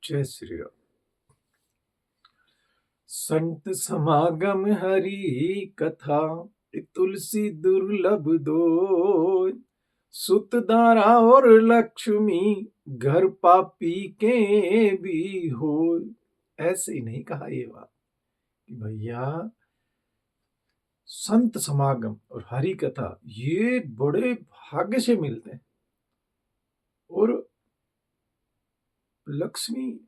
जय श्री राम। संत समागम हरि कथा, तुलसी दुर्लभ दो। सुत दारा और लक्ष्मी, घर पापी के भी हो। ऐसे ही नहीं कहा ये बात कि भैया संत समागम और हरि कथा ये बड़े भाग्य से मिलते हैं। और लक्ष्मी,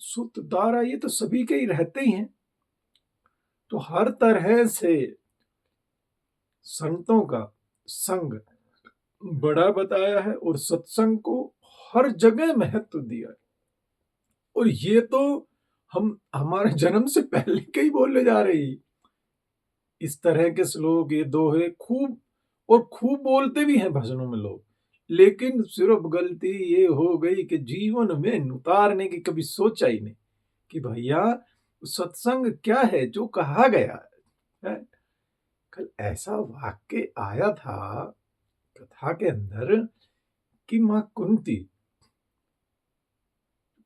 सुत, दारा ये तो सभी के ही रहते ही हैं। तो हर तरह से संतों का संग बड़ा बताया है और सत्संग को हर जगह महत्व दिया है। और ये तो हम हमारे जन्म से पहले के ही बोले जा रही। इस तरह के श्लोक, ये दोहे खूब बोलते भी हैं भजनों में लोग। लेकिन सिर्फ गलती ये हो गई कि जीवन में उतारने की कभी सोचा ही नहीं कि भैया सत्संग क्या है जो कहा गया है। कल ऐसा वाक्य आया था कथा के अंदर कि मां कुंती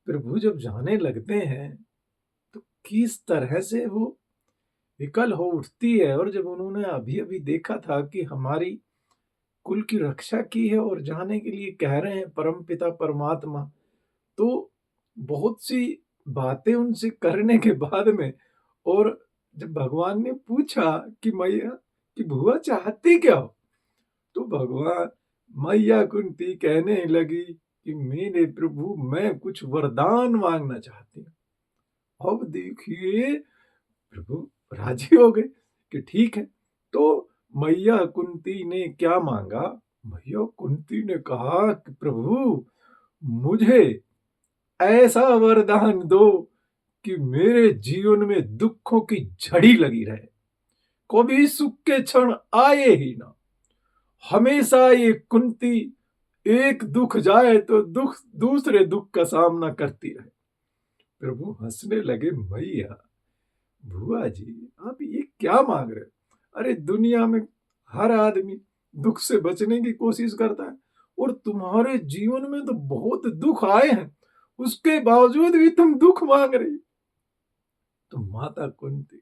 प्रभु जब जाने लगते हैं तो किस तरह से वो विकल हो उठती है। और जब उन्होंने अभी अभी देखा था कि हमारी कुल की रक्षा की है और जाने के लिए कह रहे हैं परम पिता परमात्मा, तो बहुत सी बातें उनसे करने के बाद में, और जब भगवान ने पूछा कि मैया कि भुआ चाहती क्या हो, तो भगवान मैया कुंती कहने लगी कि मेरे प्रभु मैं कुछ वरदान मांगना चाहती हूँ। अब देखिए प्रभु राजी हो गए कि ठीक है। तो मैया कुंती ने क्या मांगा? मैया कुंती ने कहा कि प्रभु मुझे ऐसा वरदान दो कि मेरे जीवन में दुखों की झड़ी लगी रहे, कभी सुख के क्षण आए ही ना। हमेशा ये कुंती एक दुख जाए तो दूसरे दुख का सामना करती रहे। प्रभु हंसने लगे, मैया भुआ जी आप ये क्या मांग रहे हो? अरे दुनिया में हर आदमी दुख से बचने की कोशिश करता है और तुम्हारे जीवन में तो बहुत दुख आए हैं, उसके बावजूद भी तुम दुख मांग रही। तो माता कुंती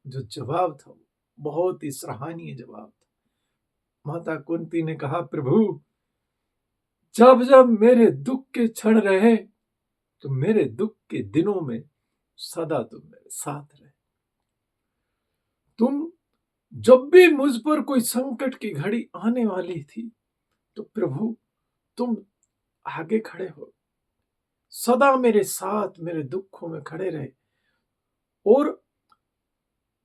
जो जवाब था बहुत ही सराहनीय जवाब था। माता कुंती ने कहा प्रभु जब जब मेरे दुख के क्षण रहे तो मेरे दुख के दिनों में सदा तुम मेरे साथ रहे। तुम जब भी मुझ पर कोई संकट की घड़ी आने वाली थी तो प्रभु तुम आगे खड़े हो, सदा मेरे साथ मेरे दुखों में खड़े रहे। और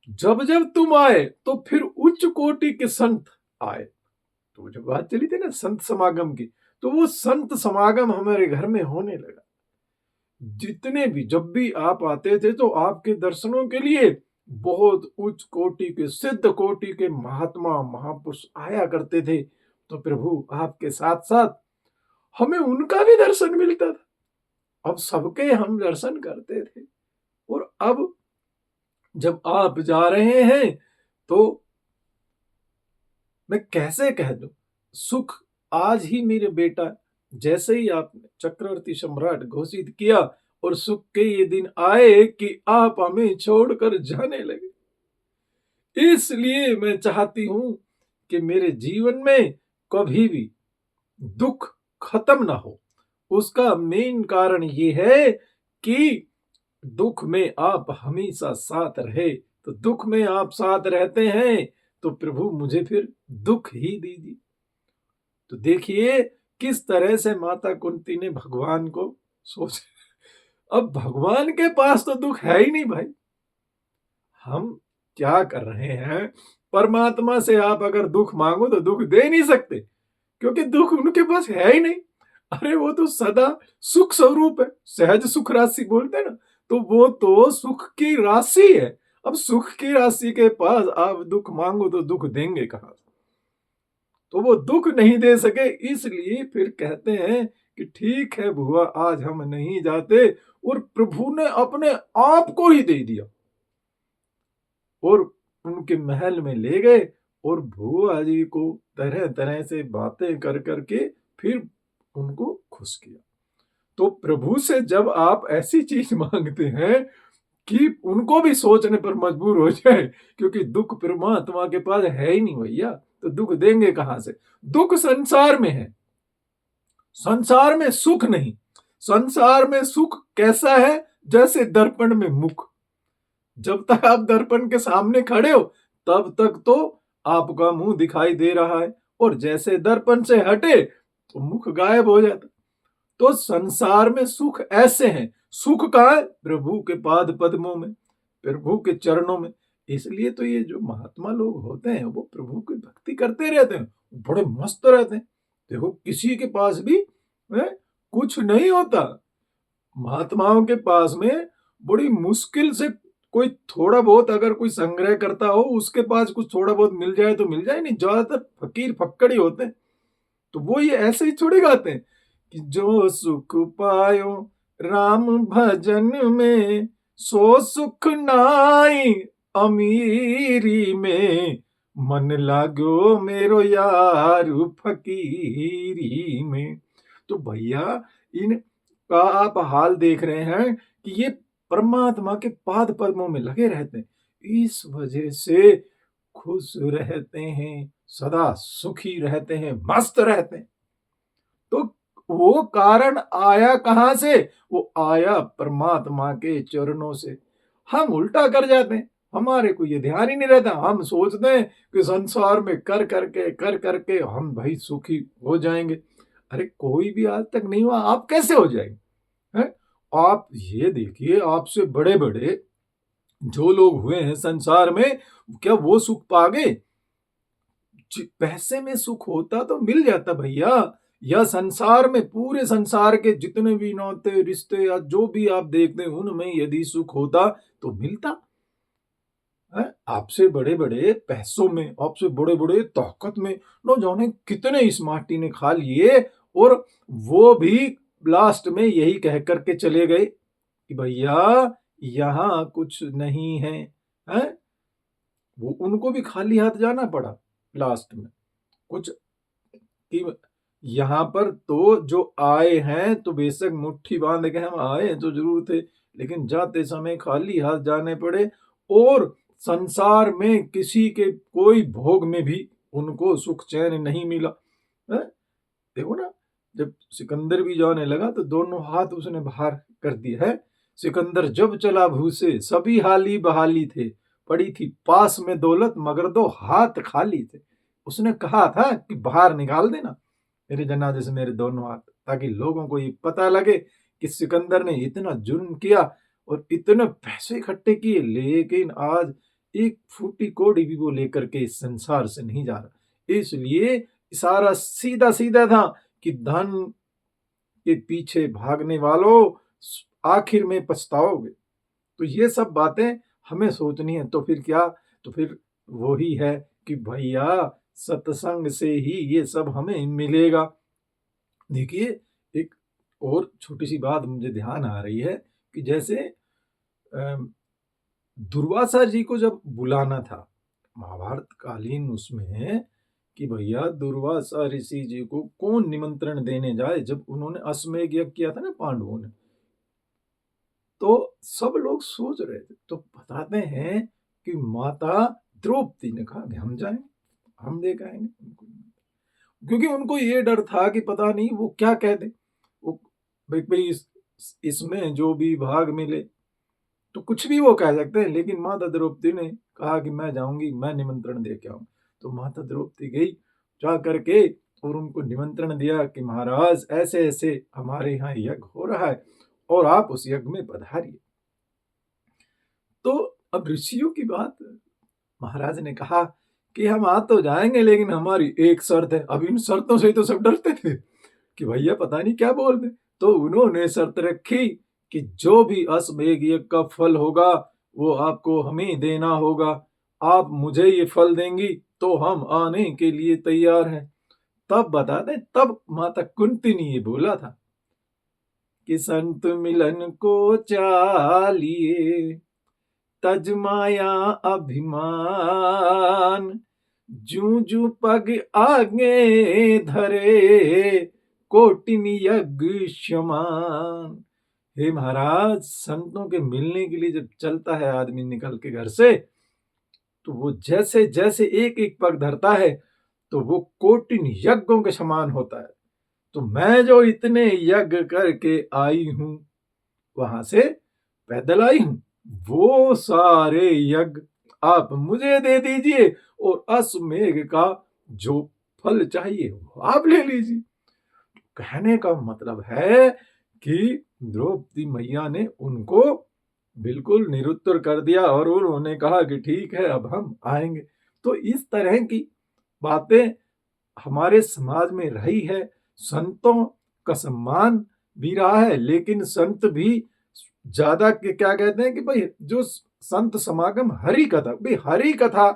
जब जब तुम आए तो फिर उच्च कोटि के संत आए। तो जो बात चली थी ना संत समागम की, तो वो संत समागम हमारे घर में होने लगा। जितने भी जब भी आप आते थे तो आपके दर्शनों के लिए बहुत उच्च कोटि के सिद्ध कोटि के महात्मा महापुरुष आया करते थे। तो प्रभु आपके साथ साथ हमें उनका भी दर्शन मिलता था। अब सबके हम दर्शन करते थे। और अब जब आप जा रहे हैं तो मैं कैसे कह दूं, सुख आज ही मेरे बेटा जैसे ही आपने चक्रवर्ती सम्राट घोषित किया और सुख के ये दिन आए कि आप हमें छोड़कर जाने लगे। इसलिए मैं चाहती हूं कि मेरे जीवन में कभी भी दुख खत्म ना हो। उसका मेन कारण ये है कि दुख में आप हमेशा साथ रहे। तो दुख में आप साथ रहते हैं तो प्रभु मुझे फिर दुख ही दीजिए। तो देखिए किस तरह से माता कुंती ने भगवान को सोच। अब भगवान के पास तो दुख है ही नहीं भाई। हम क्या कर रहे हैं, परमात्मा से आप अगर दुख मांगो तो दुख दे नहीं सकते क्योंकि दुख उनके पास है ही नहीं। अरे वो तो सदा सुख स्वरूप है, सहज सुख राशि बोलते हैं ना, तो वो तो सुख की राशि है। अब सुख की राशि के पास आप दुख मांगो तो दुख देंगे कहां? तो वो दुख नहीं दे सके, इसलिए फिर कहते हैं कि ठीक है बुआ आज हम नहीं जाते। और प्रभु ने अपने आप को ही दे दिया और उनके महल में ले गए और बुआ जी को तरह तरह से बातें कर करके फिर उनको खुश किया। तो प्रभु से जब आप ऐसी चीज मांगते हैं कि उनको भी सोचने पर मजबूर हो जाए, क्योंकि दुख परमात्मा के पास है ही नहीं भैया, तो दुख देंगे कहां से? दुख संसार में है, संसार में सुख नहीं। संसार में सुख कैसा है? जैसे दर्पण में मुख। जब तक आप दर्पण के सामने खड़े हो तब तक तो आपका मुंह दिखाई दे रहा है, और जैसे दर्पण से हटे तो मुख गायब हो जाता। तो संसार में सुख ऐसे हैं। सुख कहाँ है? प्रभु के पाद पद्मों में, प्रभु के चरणों में। इसलिए तो ये जो महात्मा लोग होते हैं वो प्रभु की भक्ति करते रहते हैं, बड़े मस्त रहते हैं। देखो किसी के पास भी कुछ नहीं होता, महात्माओं के पास में बड़ी मुश्किल से कोई थोड़ा बहुत अगर कोई संग्रह करता हो, उसके पास कुछ थोड़ा बहुत मिल जाए तो मिल जाए, नहीं ज्यादातर फकीर फक्कड़ ही होते हैं। तो वो ये ऐसे ही थोड़ी गाते हैं कि जो सुख पायो राम भजन में, सो सुख नाई अमीरी में, मन लागो मेरो यार फकीरी में। तो भैया इन का आप हाल देख रहे हैं कि ये परमात्मा के पाद पद्मों में लगे रहते हैं, इस वजह से खुश रहते हैं, सदा सुखी रहते हैं, मस्त रहते हैं। तो वो कारण आया कहां से? वो आया परमात्मा के चरणों से। हम उल्टा कर जाते हैं, हमारे को ये ध्यान ही नहीं रहता। हम सोचते हैं कि संसार में कर करके हम भाई सुखी हो जाएंगे। अरे कोई भी आज तक नहीं हुआ, आप कैसे हो जाएंगे? हैं? आप ये देखिए, आपसे बड़े बड़े जो लोग हुए हैं संसार में, क्या वो सुख पा गए? पैसे में सुख होता तो मिल जाता भैया। या संसार में, पूरे संसार के जितने भी नाते रिश्ते या जो भी आप देखते हैं उनमें यदि सुख होता तो मिलता है। आपसे बड़े बड़े पैसों में, आपसे बड़े बड़े ताकत में, न जाने कितने इस माटी ने खा लिए, और वो भी लास्ट में यही कह करके चले गए कि भैया यहाँ कुछ नहीं है, हैं? वो उनको भी खाली हाथ जाना पड़ा लास्ट में। कुछ कि यहाँ पर तो जो आए हैं तो बेशक मुट्ठी बांध के हम आए तो जरूर थे, लेकिन जाते समय खाली हाथ जाने पड़े, और संसार में किसी के कोई भोग में भी उनको सुख चैन नहीं मिला है? देखो ना, जब सिकंदर भी जाने लगा तो दोनों हाथ उसने बाहर कर दिया है। सिकंदर जब चला भूसे सभी हाली बहाली थे, पड़ी थी पास में दौलत मगर दो हाथ खाली थे। उसने कहा था कि बाहर निकाल देना मेरे जनाजे से मेरे दोनों हाथ, ताकि लोगों को ये पता लगे कि सिकंदर ने इतना जुर्म किया और इतने पैसे इकट्ठे किए, लेकिन आज एक फूटी कोड़ी भी वो लेकर के इस संसार से नहीं जा रहा। इसलिए इशारा सीधा सीधा था कि धन के पीछे भागने वालों आखिर में पछताओगे। तो ये सब बातें हमें सोचनी है। तो फिर क्या? तो फिर वही है कि भैया सत्संग से ही ये सब हमें मिलेगा। देखिए, एक और छोटी सी बात मुझे ध्यान आ रही है कि जैसे दुर्वासा जी को जब बुलाना था महाभारत कालीन उसमें, कि भैया दुर्वासा ऋषि जी को कौन निमंत्रण देने जाए, जब उन्होंने अश्वमेध यज्ञ किया था ना पांडवों ने, तो सब लोग सोच रहे थे। तो बताते हैं कि माता द्रौपदी ने कहा कि हम जाएंगे, हम लेकर आएंगे उनको, क्योंकि उनको ये डर था कि पता नहीं वो क्या कह दे। वो भाई इसमें जो भी भाग मिले तो कुछ भी वो कह सकते हैं, लेकिन माता द्रौपदी ने कहा कि मैं जाऊंगी, मैं निमंत्रण दे के आऊं। तो माता द्रौपदी गई जा करके और उनको निमंत्रण दिया कि महाराज ऐसे ऐसे हमारे यहाँ यज्ञ हो रहा है और आप उस यज्ञ में पधारिए। तो अब ऋषियों की बात, महाराज ने कहा कि हम आ तो जाएंगे, लेकिन हमारी एक शर्त है। अब इन शर्तों से ही तो सब डरते थे कि भैया पता नहीं क्या बोल दे। तो उन्होंने शर्त रखी कि जो भी अश्वमेध यज्ञ का फल होगा वो आपको हमें देना होगा। आप मुझे ये फल देंगी तो हम आने के लिए तैयार हैं। तब बता दें, तब माता कुंती ने ये बोला था कि संत मिलन को चालिए, तज माया अभिमान, जू जू पग आगे धरे, कोटिन यज्ञ समान। हे महाराज, संतों के मिलने के लिए जब चलता है आदमी निकल के घर से, तो वो जैसे जैसे एक एक पग धरता है तो वो कोटिन यज्ञों के समान होता है। तो मैं जो इतने यज्ञ करके आई हूं, वहां से पैदल आई हूं, वो सारे यज्ञ आप मुझे दे दीजिए और अश्वमेध का जो फल चाहिए वो आप ले लीजिए। कहने का मतलब है कि द्रौपदी मैया ने उनको बिल्कुल निरुत्तर कर दिया और उन्होंने कहा कि ठीक है, अब हम आएंगे। तो इस तरह की बातें हमारे समाज में रही है। संतों का सम्मान भी रहा है, लेकिन संत भी ज्यादा क्या कहते हैं कि भाई जो संत समागम हरि कथा, भाई हरि कथा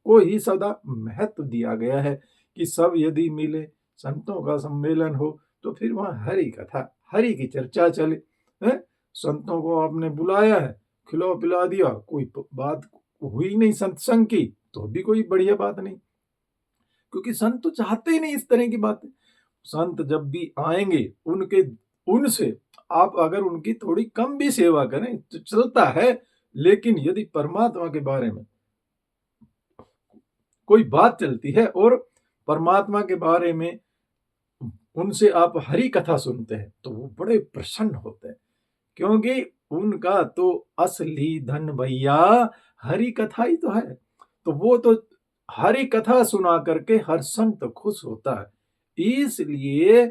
को ही सदा महत्व दिया गया है कि सब यदि मिले, संतों का सम्मेलन हो, तो फिर वहां हरि कथा, हरि की चर्चा चले। है संतों को आपने बुलाया है, खिला पिला दिया, कोई बात हुई नहीं सत्संग की, तो भी कोई बढ़िया बात नहीं, क्योंकि संत तो चाहते ही नहीं इस तरह की बातें। संत जब भी आएंगे उनके उनसे आप अगर उनकी थोड़ी कम भी सेवा करें तो चलता है, लेकिन यदि परमात्मा के बारे में कोई बात चलती है और परमात्मा के बारे में उनसे आप हरि कथा सुनते हैं, तो वो बड़े प्रसन्न होते हैं, क्योंकि उनका तो असली धन भैया हरि कथा ही तो है। तो वो तो हरि कथा सुना करके हर संत खुश होता है। इसलिए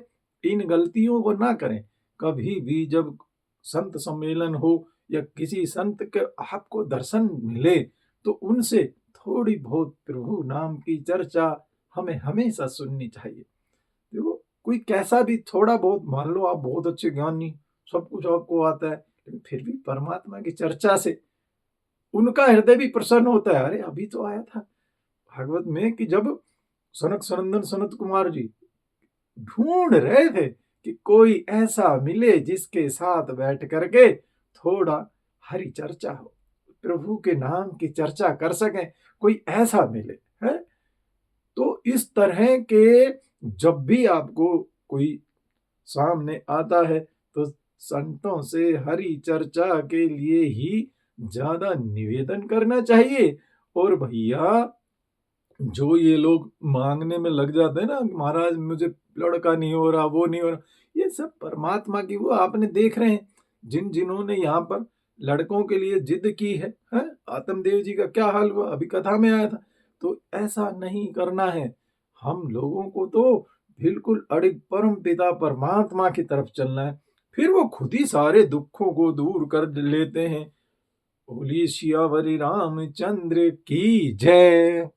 इन गलतियों को ना करें। कभी भी जब संत सम्मेलन हो या किसी संत के आपको दर्शन मिले, तो उनसे थोड़ी बहुत प्रभु नाम की चर्चा हमें हमेशा सुननी चाहिए। देखो, कोई कैसा भी थोड़ा बहुत, मान लो आप बहुत अच्छे ज्ञानी, सब कुछ आपको आता है, लेकिन फिर भी परमात्मा की चर्चा से उनका हृदय भी प्रसन्न होता है। अरे अभी तो आया था भागवत में कि जब सनक सनंदन सनत कुमार जी ढूंढ रहे थे कि कोई ऐसा मिले जिसके साथ बैठ करके थोड़ा हरि चर्चा हो, प्रभु के नाम की चर्चा कर सकें, कोई ऐसा मिले है। तो इस तरह के जब भी आपको कोई सामने आता है, तो संतों से हरि चर्चा के लिए ही ज्यादा निवेदन करना चाहिए। और भैया, जो ये लोग मांगने में लग जाते हैं ना, महाराज मुझे लड़का नहीं हो रहा, वो नहीं हो रहा, ये सब परमात्मा की, वो आपने देख रहे हैं जिन्होंने यहाँ पर लड़कों के लिए जिद की है? आत्मदेव जी का क्या हाल हुआ, अभी कथा में आया था। तो ऐसा नहीं करना है। हम लोगों को तो बिल्कुल अड़िग परम पिता परमात्मा की तरफ चलना है, फिर वो खुद ही सारे दुखों को दूर कर लेते हैं। बोलिए सियावरी रामचंद्र की जय।